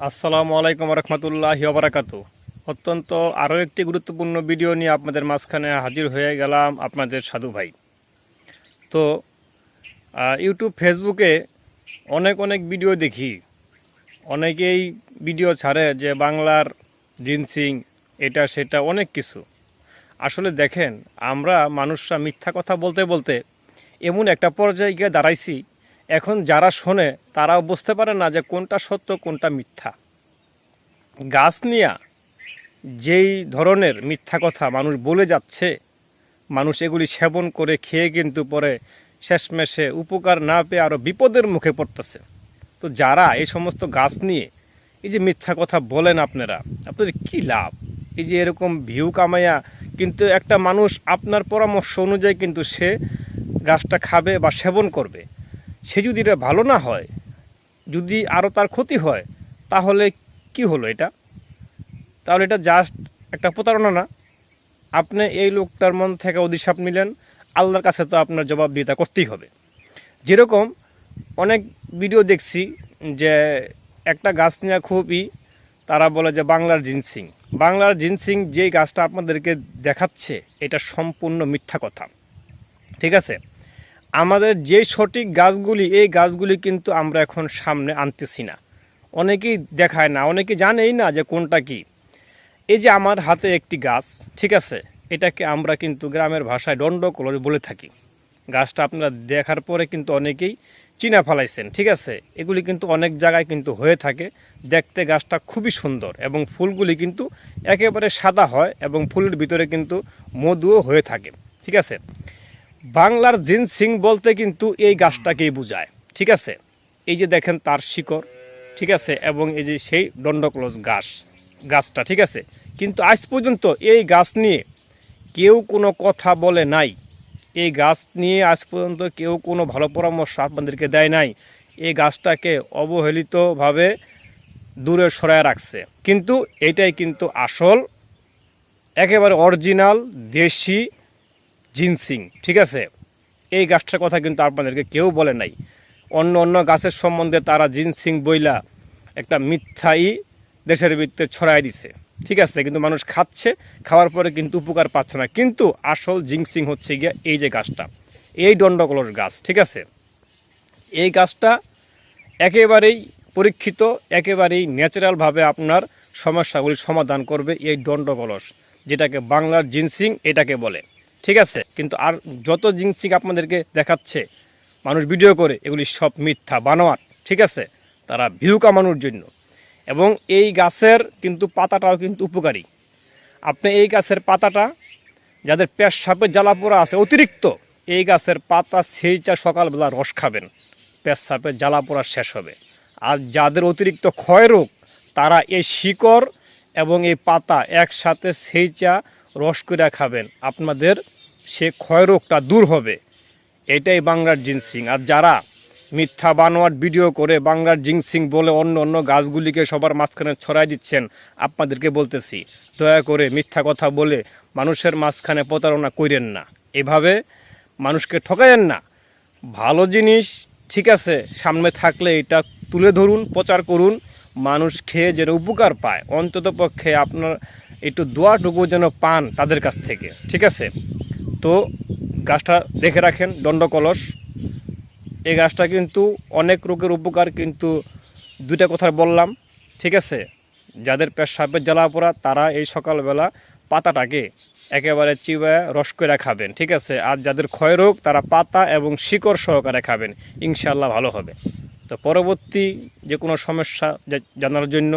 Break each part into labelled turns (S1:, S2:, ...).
S1: আসসালামু আলাইকুম রহমতুল্লাহি ওয়া বারাকাতু। অত্যন্ত আরও একটি গুরুত্বপূর্ণ ভিডিও নিয়ে আপনাদের মাঝখানে হাজির হয়ে গেলাম, আপনাদের সাধু ভাই। তো ইউটিউব ফেসবুকে অনেক ভিডিও দেখি, অনেকেই ভিডিও ছাড়ে যে বাংলার জিনসিং এটা সেটা অনেক কিছু। আসলে দেখেন, আমরা মানুষরা মিথ্যা কথা বলতে বলতে এমন একটা পর্যায়ে গিয়ে দাঁড়াইছি, এখন যারা শোনে তারাও বুঝতে পারে না যে কোনটা সত্য কোনটা মিথ্যা। গাছ নিয়ে যেই ধরনের মিথ্যা কথা মানুষ বলে যাচ্ছে, মানুষ এগুলি সেবন করে খেয়ে কিন্তু পরে শেষমেশে উপকার না পেয়ে আরও বিপদের মুখে পড়তেছে। তো যারা এই সমস্ত গাছ নিয়ে এই যে মিথ্যা কথা বলেন, আপনাদের কী লাভ? এই যে এরকম ভিউ কামাইয়া কিন্তু একটা মানুষ আপনার পরামর্শ অনুযায়ী কিন্তু সে গাছটা খাবে বা সেবন করবে। সে যদি এটা ভালো না হয়, যদি আরও তার ক্ষতি হয়, তাহলে কি হলো এটা? তাহলে এটা জাস্ট একটা প্রতারণা না? আপনি এই লোকটার মন থেকে অভিশাপ নিলেন, আল্লাহর কাছে তো আপনার জবাবদিহিতা করতেই হবে। যেরকম অনেক ভিডিও দেখছি যে একটা গাছ নিয়ে খুবই তারা বলে যে বাংলার জিনসিং যেই গাছটা আপনাদেরকে দেখাচ্ছে এটা সম্পূর্ণ মিথ্যা কথা। ঠিক আছে, আমাদের যে সঠিক গাছগুলি, এই গাছগুলি কিন্তু আমরা এখন সামনে আনতেছি না। অনেকেই দেখায় না, অনেকে জানেই না যে কোনটা কি। এই যে আমার হাতে একটি গাছ, ঠিক আছে, এটাকে আমরা কিন্তু গ্রামের ভাষায় দণ্ডকলস বলে থাকি। গাছটা আপনারা দেখার পরে কিন্তু অনেকেই চিনা ফেলাইছেন। ঠিক আছে, এগুলি কিন্তু অনেক জায়গায় কিন্তু হয়ে থাকে। দেখতে গাছটা খুবই সুন্দর এবং ফুলগুলি কিন্তু একেবারে সাদা হয় এবং ফুলের ভিতরে কিন্তু মধুও হয়ে থাকে। ঠিক আছে, বাংলার জিনসিং বলতে কিন্তু এই গাছটাকেই বোঝায়। ঠিক আছে, এই যে দেখেন তার শিকড়, ঠিক আছে, এবং এই যে সেই দণ্ডকলস গাছটা, ঠিক আছে। কিন্তু আজ পর্যন্ত এই গাছ নিয়ে কেউ কোনো কথা বলে নাই। এই গাছ নিয়ে আজ পর্যন্ত কেউ কোনো ভালো পরামর্শ আপনাদেরকে দেয় নাই। এই গাছটাকে অবহেলিতভাবে দূরে সরায় রাখছে। কিন্তু এটাই কিন্তু আসল, একেবারে অরিজিনাল দেশি জিনসিং। ঠিক আছে, এই গাছটার কথা কিন্তু আপনাদেরকে কেউ বলে নাই। অন্য গাছের সম্বন্ধে তারা জিনসিং বইলা একটা মিথ্যাই দেশের ভিতরে ছড়াই দিছে। ঠিক আছে, কিন্তু মানুষ খাচ্ছে, খাওয়ার পরে কিন্তু উপকার পাচ্ছে না। কিন্তু আসল জিনসিং হচ্ছে গিয়া এই যে গাছটা, এই দণ্ডকলস গাছ। ঠিক আছে, এই গাছটা একেবারেই পরীক্ষিত, একেবারেই ন্যাচারালভাবে আপনার সমস্যাগুলি সমাধান করবে এই দণ্ডকলস, যেটাকে বাংলার জিনসিং এটাকে বলে। ঠিক আছে, কিন্তু আর যত জিনসিং আপনাদেরকে দেখাচ্ছে মানুষ ভিডিও করে, এগুলি সব মিথ্যা বানোয়াট। ঠিক আছে, তারা ভিউ কামানোর জন্য। এবং এই গাছের কিন্তু পাতাটাও কিন্তু উপকারী। আপনি এই গাছের পাতাটা, যাদের পেটসাপের জ্বালাপোড়া আছে অতিরিক্ত, এই গাছের পাতা সেইটা সকালবেলা রস খাবেন, পেটসাপের জ্বালাপোড়া শেষ হবে। আর যাদের অতিরিক্ত ক্ষয় রোগ, তারা এই শিকড় এবং এই পাতা একসাথে সেইচা রস করে খাবেন, আপনাদের সে ক্ষয় রোগটা দূর হবে। এটাই বাংলার জিনসিং। আর যারা মিথ্যা বানোয়াট ভিডিও করে বাংলার জিনসিং বলে অন্য গাছগুলিকে সবার মাঝখানে ছড়াই দিচ্ছেন, আপনাদেরকে বলতেছি, দয়া করে মিথ্যা কথা বলে মানুষের মাঝখানে প্রতারণা করেন না, এভাবে মানুষকে ঠকাইয়েন না। ভালো জিনিস, ঠিক আছে, সামনে থাকলে এটা তুলে ধরুন, প্রচার করুন, মানুষ খেয়ে যেন উপকার পায়। অন্তত পক্ষে আপনার একটু দোয়াটুকু যেন পান তাদের কাছ থেকে। ঠিক আছে, তো গাছটা দেখে রাখেন, দণ্ডকলস। এই গাছটা কিন্তু অনেক রোগের উপকার, কিন্তু দুইটা কথা বললাম। ঠিক আছে, যাদের পেটসাপের জ্বালাপোড়া তারা এই সকালবেলা পাতাটাকে একেবারে চিবায় রস করে খাবেন। ঠিক আছে, আর যাদের ক্ষয় রোগ তারা পাতা এবং শিকড় সহকারে খাবেন, ইনশাআল্লাহ ভালো হবে। তো পরবর্তী যে কোনো সমস্যা জানার জন্য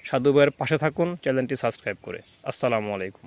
S1: সাধু ভাইয়ের পাশে থাকুন, চ্যানেলটি সাবস্ক্রাইব করে। আসসালামু আলাইকুম।